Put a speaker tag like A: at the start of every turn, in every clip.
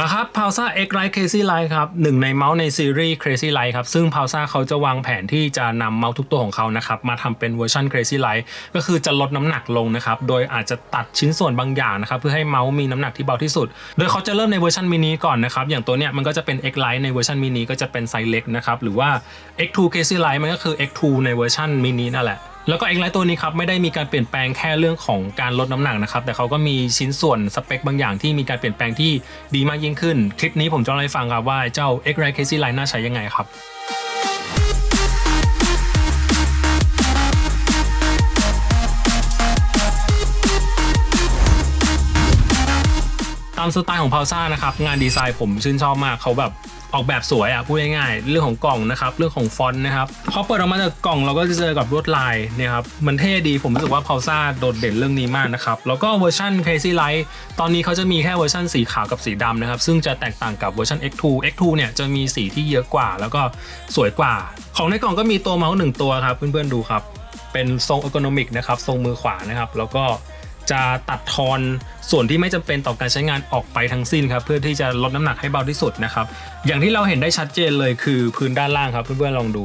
A: มาครับ Pulsar X Lite Crazy Light ครับหนึ่งในเมาส์ในซีรีส์ Crazy Light ครับซึ่ง Pulsar เขาจะวางแผนที่จะนำเมาส์ทุกตัวของเขานะครับมาทำเป็นเวอร์ชัน Crazy Light ก็คือจะลดน้ำหนักลงนะครับโดยอาจจะตัดชิ้นส่วนบางอย่างนะครับเพื่อให้เมาส์มีน้ำหนักที่เบาที่สุดโดยเขาจะเริ่มในเวอร์ชันมินิก่อนนะครับอย่างตัวเนี้ยมันก็จะเป็น X Lite ในเวอร์ชันมินิก็จะเป็นไซส์เล็กนะครับหรือว่า X2 Crazy Light มันก็คือ X2 ในเวอร์ชันมินินั่นแหละแล้วก็ X Lite ตัวนี้ครับไม่ได้มีการเปลี่ยนแปลงแค่เรื่องของการลดน้ำหนักนะครับแต่เขาก็มีชิ้นส่วนสเปคบางอย่างที่มีการเปลี่ยนแปลงที่ดีมากยิ่งขึ้นคลิปนี้ผมจะเล่าให้ฟังครับว่าเจ้า X Lite Crazy Light น่าใช้ยังไงครับตามสไตล์ของ Pulsar นะครับงานดีไซน์ผมชื่นชอบมากเขาแบบออกแบบสวยพูดง่ายๆเรื่องของกล่องนะครับเรื่องของฟอนต์นะครับพอเปิดออกมาจากกล่องเราก็จะเจอกับลวดลายเนี่ยครับมันเท่ดีผมรู้สึกว่า Pulsar โดดเด่นเรื่องนี้มากนะครับแล้วก็เวอร์ชัน Crazy Light ตอนนี้เขาจะมีแค่เวอร์ชันสีขาวกับสีดำนะครับซึ่งจะแตกต่างกับเวอร์ชัน X2 เนี่ยจะมีสีที่เยอะกว่าแล้วก็สวยกว่าของในกล่องก็มีตัวเมาส์1ตัวครับเพื่อนๆดูครับเป็นทรงเออร์โกนอมิกนะครับทรงมือขวานะครับแล้วก็จะตัดทอนส่วนที่ไม่จำเป็นต่อการใช้งานออกไปทั้งสิ้นครับเพื่อที่จะลดน้ำหนักให้เบาที่สุดนะครับอย่างที่เราเห็นได้ชัดเจนเลยคือพื้นด้านล่างครับเพื่อนๆลองดู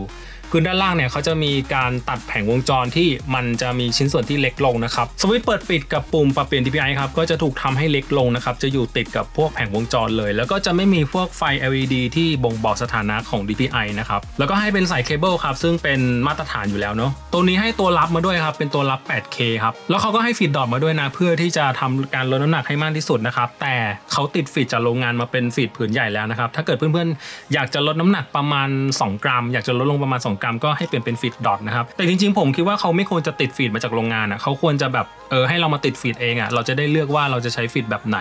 A: พื้นด้านล่างเนี่ยเขาจะมีการตัดแผงวงจรที่มันจะมีชิ้นส่วนที่เล็กลงนะครับสวิตช์เปิดปิดกับปุ่มปรับเปลี่ยน DPI ครับก็จะถูกทำให้เล็กลงนะครับจะอยู่ติดกับพวกแผงวงจรเลยแล้วก็จะไม่มีพวกไฟ LED ที่บ่งบอกสถานะของ DPI นะครับแล้วก็ให้เป็นสายเคเบิลครับซึ่งเป็นมาตรฐานอยู่แล้วเนาะตัวนี้ให้ตัวรับมาด้วยครับเป็นตัวรับ 8K ครับแล้วเขาก็ให้ฟีดดอทมาด้วยนะเพื่อที่จะทำการลดน้ำหนักให้มากที่สุดนะครับแต่เขาติดฟีดจากโรงงานมาเป็นฟีดผืนใหญ่แล้วนะครับถ้าเกิดเพื่อนๆอยากจะลดน้ำหนักประมาณ2 กรัมอยากจะลดลงประมาณ2 กรัมก็ให้เปลี่ยนเป็นฟีดดอทนะครับแต่จริงๆผมคิดว่าเขาไม่ควรจะติดฟีดมาจากโรงงานเขาควรจะแบบให้เรามาติดฟีดเองเราจะได้เลือกว่าเราจะใช้ฟีดแบบไหน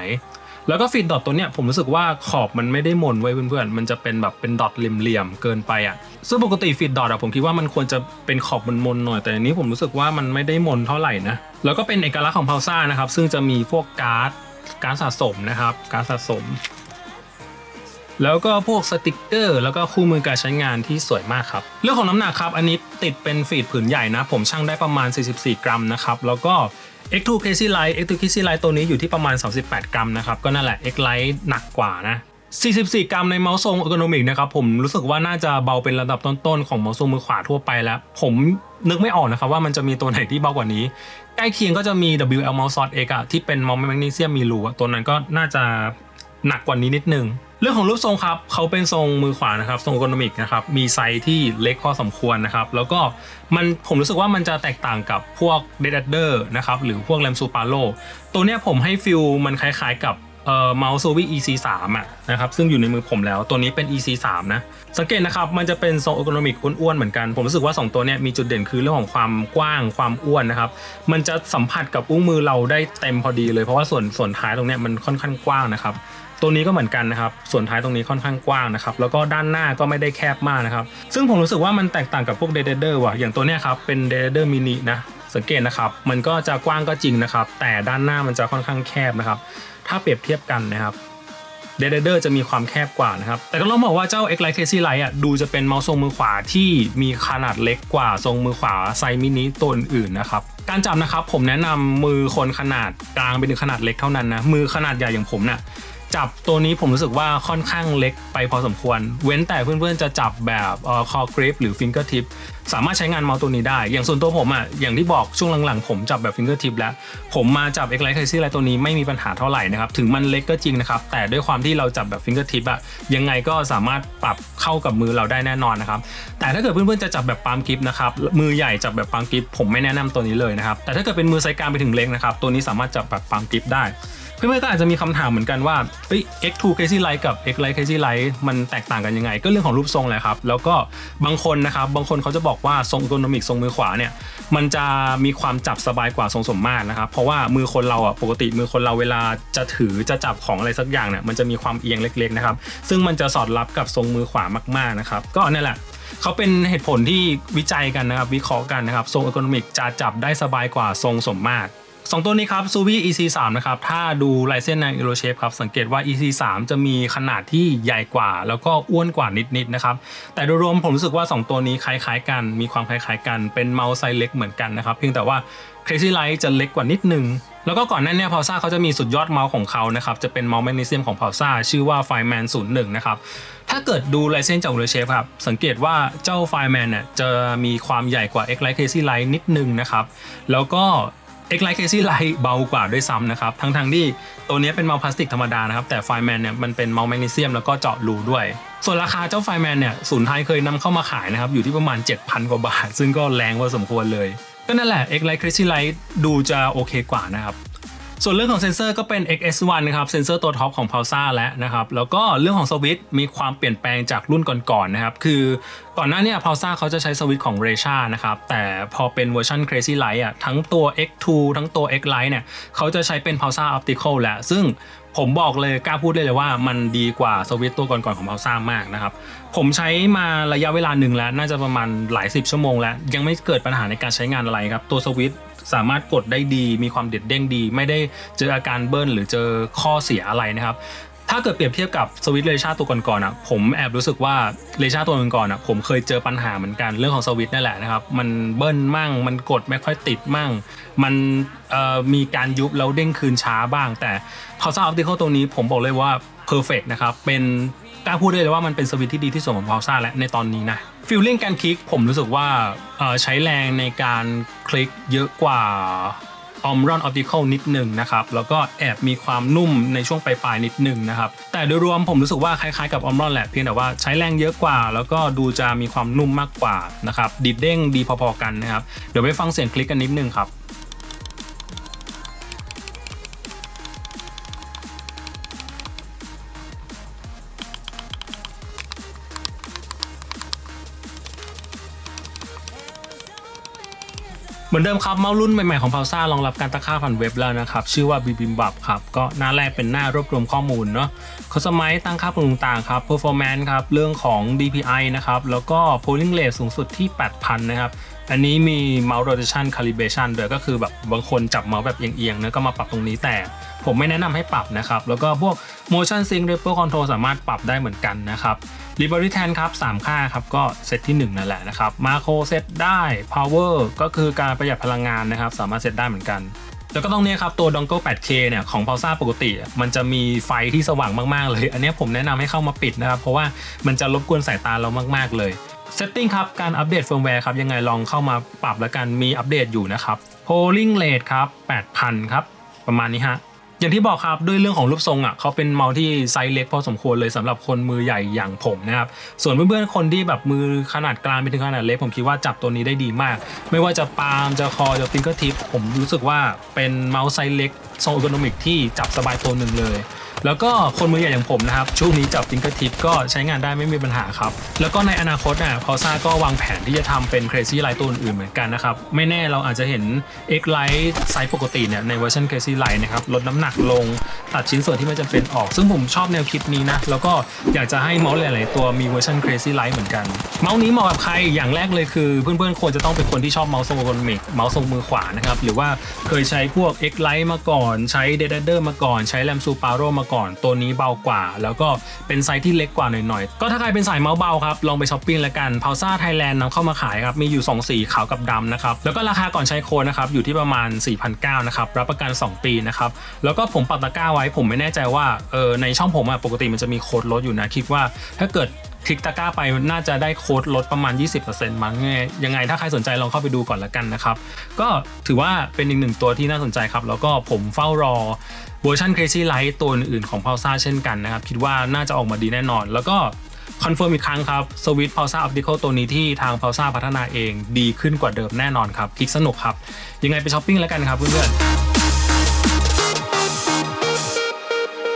A: แล้วก็ฟีดดอทตัวเนี้ยผมรู้สึกว่าขอบมันไม่ได้มนไว้เพื่อนๆมันจะเป็นแบบเป็นดอทเหลี่ยมๆเกินไปซึ่งปกติฟีดดอทผมคิดว่ามันควรจะเป็นขอบมนๆหน่อยแต่อันนี้ผมรู้สึกว่ามันไม่ได้มนเท่าไหร่นะแล้วก็เป็นเอกลักษณ์ของ Pulsar นะครับซึ่งจะมีพวกการ์ดสะสมนะครับการ์ดสะสมแล้วก็พวกสติกเกอร์แล้วก็คู่มือการใช้งานที่สวยมากครับเรื่องของน้ำหนักครับอันนี้ติดเป็นฟีดผืนใหญ่นะผมชั่งได้ประมาณ44 กรัมนะครับแล้วก็ X2 Crazy Light ตัวนี้อยู่ที่ประมาณ38 กรัมนะครับก็นั่นแหละ X Lite หนักกว่านะ44 กรัมในเมาส์ทรงเออร์โกนอมิกนะครับผมรู้สึกว่าน่าจะเบาเป็นระดับต้นๆของเมาส์ทรงมือขวาทั่วไปแล้วผมนึกไม่ออกนะครับว่ามันจะมีตัวไหนที่เบากว่านี้ใกล้เคียงก็จะมี WL Mouse Source X ที่เป็นเมาส์แมกนีเซียมมีรูตัวนั้นก็น่าจะหนักกว่านี้นิดนึงเรื่องของรูปทรงครับเขาเป็นทรงมือขวานะครับทรงเออร์โกนอมิกนะครับมีไซส์ที่เล็กพอสมควรนะครับแล้วก็ผมรู้สึกว่ามันจะแตกต่างกับพวก Dead Adder นะครับหรือพวก Lamsu Palo ตัวเนี้ยผมให้ฟีลมันคล้ายๆกับเมาส์ Zowie EC3 นะครับซึ่งอยู่ในมือผมแล้วตัวนี้เป็น EC3 นะสังเกตนะครับมันจะเป็นทรงเออร์โกนอมิกอ้วนๆเหมือนกันผมรู้สึกว่า2ตัวเนี้ยมีจุดเด่นคือเรื่องของความกว้างความอ้วนนะครับมันจะสัมผัสกับอุ้งมือเราได้เต็มพอดีเลยเพราะว่าส่วนท้ายตรงเนี้ยมันค่อนข้างกว้างนะครับตัวนี้ก็เหมือนกันนะครับส่วนท้ายตรงนี้ค่อนข้างกว้างนะครับแล้วก็ด้านหน้าก็ไม่ได้แคบมากนะครับซึ่งผมรู้สึกว่ามันแตกต่างกับพวก Dead Adder อย่างตัวเนี้ยครับเป็น Dead Adder Mini นะสังเกตนะครับมันก็จะกว้างก็จริงนะครับแต่ด้านหน้ามันจะค่อนข้างแคบนะครับถ้าเปรียบเทียบกันนะครับ Dead Adder จะมีความแคบกว่านะครับแต่ก็ต้องบอกว่าเจ้า X Lite Crazy Light ดูจะเป็นเมาส์ทรงมือขวาที่มีขนาดเล็กกว่าทรงมือขวาไซส์มินิตัวอื่นๆนะครับการจับนะครับผมแนะนำมือคนขนาดกลางไปถึงขนาดเล็กเท่านั้นนะมือขนาดใหญ่อย่างผมจับตัวนี้ผมรู้สึกว่าค่อนข้างเล็กไปพอสมควรเว้นแต่เพื่อนๆจะจับแบบคอกริปหรือฟิงเกอร์ทิปสามารถใช้งานเมาส์ตัวนี้ได้อย่างส่วนตัวผมอย่างที่บอกช่วงหลังๆผมจับแบบฟิงเกอร์ทิปแล้วผมมาจับ X Lite Crazy Light ตัวนี้ไม่มีปัญหาเท่าไหร่นะครับถึงมันเล็กก็จริงนะครับแต่ด้วยความที่เราจับแบบฟิงเกอร์ทิปยังไงก็สามารถปรับเข้ากับมือเราได้แน่นอนนะครับแต่ถ้าเกิดเพื่อนๆจะจับแบบปาล์มกริปนะครับมือใหญ่จับแบบปาล์มกริปผมไม่แนะนำตัวนี้เลยนะครับแต่ถ้าเกิดเป็นมือไซส์กลางไปถึงเล็กนะครับตัวนี้สามารถจับแบบปาล์มกริปได้เพื่อนๆก็อาจจะมีคำถามเหมือนกันว่าX2 Crazy Light กับ X Lite Crazy Light มันแตกต่างกันยังไงก็เรื่องของรูปทรงแหละครับแล้วก็บางคนเขาจะบอกว่าทรงเออร์โกนอมิกทรงมือขวาเนี่ยมันจะมีความจับสบายกว่าทรงสมมาตรนะครับเพราะว่ามือคนเราปกติมือคนเราเวลาจะถือจะจับของอะไรสักอย่างเนี่ยมันจะมีความเอียงเล็กๆนะครับซึ่งมันจะสอดรับกับทรงมือขวามากๆนะครับก็นั่นแหละเขาเป็นเหตุผลที่วิจัยกันนะครับวิเคราะห์กันนะครับทรงเออร์โกนอมิกจะจับได้สบายกว่าทรงสมมาตร 2 ตัวนี้ครับ Suvi EC3 นะครับถ้าดูลายเส้นใน Euroshape ครับสังเกตว่า EC3 จะมีขนาดที่ใหญ่กว่าแล้วก็อ้วนกว่านิดๆนะครับแต่โดยรวมผมรู้สึกว่า2ตัวนี้คล้ายๆกันมีความคล้ายๆกันเป็นเมาส์ไซส์เล็กเหมือนกันนะครับเพียงแต่ว่า Crazy Light จะเล็กกว่านิดนึงแล้วก็ก่อนหน้านี้ Pulsar เขาจะมีสุดยอดเมาส์ของเขานะครับจะเป็นเมาส์แมกนีเซียมของ Pulsar ชื่อว่า Fireman 01นะครับถ้าเกิดดูลายเส้นจาก Euroshape ครับสังเกตว่าเจ้า Fireman เนี่ยจะมีความใหญ่กว่า X-Lite Crazy Light นิดนึงนะครับแล้วก็X-Lite Crazy Light เบากว่าด้วยซ้ำนะครับทั้งที่ตัวนี้เป็นเมาส์พลาสติกธรรมดานะครับแต่ Fireman เนี่ยมันเป็นเมาส์แมกนีเซียมแล้วก็เจาะรูด้วยส่วนราคาเจ้า Fireman เนี่ยศูนย์ไทยเคยนำเข้ามาขายนะครับอยู่ที่ประมาณ 7,000 กว่าบาทซึ่งก็แรงพอสมควรเลยก็นั่นแหละ X-Lite Crazy Light ดูจะโอเคกว่านะครับส่วนเรื่องของเซนเซอร์ก็เป็น XS1 นะครับเซนเซอร์ตัวท็อปของ Pulsar แล้วนะครับแล้วก็เรื่องของสวิตช์มีความเปลี่ยนแปลงจากรุ่นก่อนๆนะครับคือก่อนหน้านี้ Pulsar เขาจะใช้สวิตช์ของ Reisha นะครับแต่พอเป็นเวอร์ชัน Crazy Light อ่ะทั้งตัว X2 ทั้งตัว X-Lite เนี่ยเขาจะใช้เป็น Pulsar Optical แล้วซึ่งผมบอกเลยกล้าพูดเลยว่ามันดีกว่าสวิตช์ตัวก่อนๆของ Pulsar มากนะครับผมใช้มาระยะเวลาหนึ่งแล้วน่าจะประมาณหลาย10 ชั่วโมงแล้วยังไม่เกิดปัญหาในการใช้งานอะไรครับตัวสวิตช์สามารถกดได้ดีมีความเด็ดเด้งดีไม่ได้เจออาการเบิ้ลหรือเจอข้อเสียอะไรนะครับถ้าเกิดเปรียบเทียบกับสวิตช์เรชาตัวก่อนๆอ่ะผมแอบรู้สึกว่าเรชาตัวก่อนๆอ่ะผมเคยเจอปัญหาเหมือนกันเรื่องของสวิตช์นั่นแหละนะครับมันเบิ้ลมั่งมันกดไม่ค่อยติดมั่งมันมีการยุบแล้วเด้งคืนช้าบ้างแต่ Pulsar Optical ตัวนี้ผมบอกเลยว่า perfect นะครับเป็นกล้าพูดได้เลยว่ามันเป็นสวิตช์ที่ดีที่สุดของ Pulsar และในตอนนี้นะฟีลลิ่งการคลิกผมรู้สึกว่าใช้แรงในการคลิกเยอะกว่า Omron Optical นิดนึงนะครับแล้วก็แอบมีความนุ่มในช่วงปลายๆนิดนึงนะครับแต่โดยรวมผมรู้สึกว่าคล้ายๆกับ Omron แหละเพียงแต่ว่าใช้แรงเยอะกว่าแล้วก็ดูจะมีความนุ่มมากกว่านะครับดิดเด้งดีพอๆกันนะครับเดี๋ยวไปฟังเสียงคลิกกันนิดนึงครับเหมือนเดิมครับเมาส์รุ่นใหม่ๆของ Pulsar รองรับการตั้งค่าผ่านเว็บแล้วนะครับชื่อว่า Bibimbap ครับก็หน้าแรกเป็นหน้ารวบรวมข้อมูลเนาะ Customize ตั้งค่าต่างๆครับ Performance ครับเรื่องของ DPI นะครับแล้วก็ Polling Rate สูงสุดที่ 8,000 นะครับอันนี้มี Mouse Rotation Calibration ด้วยก็คือแบบบางคนจับเมาส์แบบเอียงๆนะก็มาปรับตรงนี้แต่ผมไม่แนะนำให้ปรับนะครับแล้วก็พวก Motion Sync Ripple Control สามารถปรับได้เหมือนกันนะครับLiberty 10ครับ3ค่าครับก็เซตที่1นั่นแหละนะครับมาโครเซตได้ Power ก็คือการประหยัดพลังงานนะครับสามารถเซตได้เหมือนกันแล้วก็ต้องเนี่ยครับตัว Dongle 8K เนี่ยของ Pulsar ปกติมันจะมีไฟที่สว่างมากๆเลยอันนี้ผมแนะนำให้เข้ามาปิดนะครับเพราะว่ามันจะรบกวนสายตาเรามากๆเลย Setting ครับการอัปเดตเฟิร์มแวร์ครับยังไงลองเข้ามาปรับแล้วกันมีอัปเดตอยู่นะครับ Polling Rate ครับ 8,000 ครับประมาณนี้ฮะอย่างที่บอกครับด้วยเรื่องของรูปทรงอ่ะเขาเป็นเมาส์ที่ไซส์เล็กพอสมควรเลยสำหรับคนมือใหญ่อย่างผมนะครับส่วนเพื่อนๆคนที่แบบมือขนาดกลางไปถึงขนาดเล็กผมคิดว่าจับตัวนี้ได้ดีมากไม่ว่าจะปาล์มจะคอจะฟิงเกอร์ทิปผมรู้สึกว่าเป็นเมาส์ไซส์เล็กทรงอีโคโนมิกที่จับสบายตัวหนึ่งเลยแล้วก็คนมือใหญ่อย่างผมนะครับช่วงนี้จับฟิงเกอร์ทิปก็ใช้งานได้ไม่มีปัญหาครับแล้วก็ในอนาคตอ่ะPulsarก็วางแผนที่จะทำเป็น Crazy Light ตัวอื่นๆเหมือนกันนะครับไม่แน่เราอาจจะเห็น X-Lite ไซส์ปกติเนี่ยในเวอร์ชัน Crazy Light นะครับลดน้ำหนักลงตัดชิ้นส่วนที่ไม่จำเป็นออกซึ่งผมชอบแนวคิดนี้นะแล้วก็อยากจะให้เมาส์หลายๆตัวมีเวอร์ชัน Crazy Light เหมือนกันเมาส์นี้เหมาะกับใครอย่างแรกเลยคือเพื่อนๆควรจะต้องเป็นคนที่ชอบเมาส์ทรงอีโคโนมิกเมาส์ทรงมือขวานะครับหรือว่าเคยใช้พวก X-Lite มาก่อนใช้ Dedider มาก่อนใช้ Lamsu Paro มาก่อนตัวนี้เบากว่าแล้วก็เป็นไซส์ที่เล็กกว่าหน่อยๆก็ถ้าใครเป็นสายเมาส์เบาครับลองไปช้อปปิ้งแล้วกัน Pulsar Thailand นำเข้ามาขายครับมีอยู่2สีขาวกับดำนะครับแล้วก็ราคาก่อนใช้โค้ดนะครับอยู่ที่ประมาณ 4,900 นะครับรับประกัน2 ปีนะครับแล้วก็ผมปักตะกร้าไว้ผมไม่แน่ใจว่าในช่องผมปกติมันจะมีโค้ดลดอยู่นะคิดว่าถ้าเกิดคลิกตะกร้าไปน่าจะได้โค้ดลดประมาณ 20% มั้งยังไงถ้าใครสนใจลองเข้าไปดูก่อนละกันนะครับก็ถือว่าเป็นอีกหนึ่งตัวที่น่าสนใจครับแล้วก็ผมเฝ้ารอเวอร์ชัน Crazy Light ตัวอื่นๆของ Pulsar เช่นกันนะครับคิดว่าน่าจะออกมาดีแน่นอนแล้วก็คอนเฟิร์มอีกครั้งครับสวิตช์ Pulsar Optical ตัวนี้ที่ทาง Pulsar พัฒนาเองดีขึ้นกว่าเดิมแน่นอนครับคลิกสนุกครับยังไงไปช้อปปิ้งแล้วกันครับเพื่อนๆ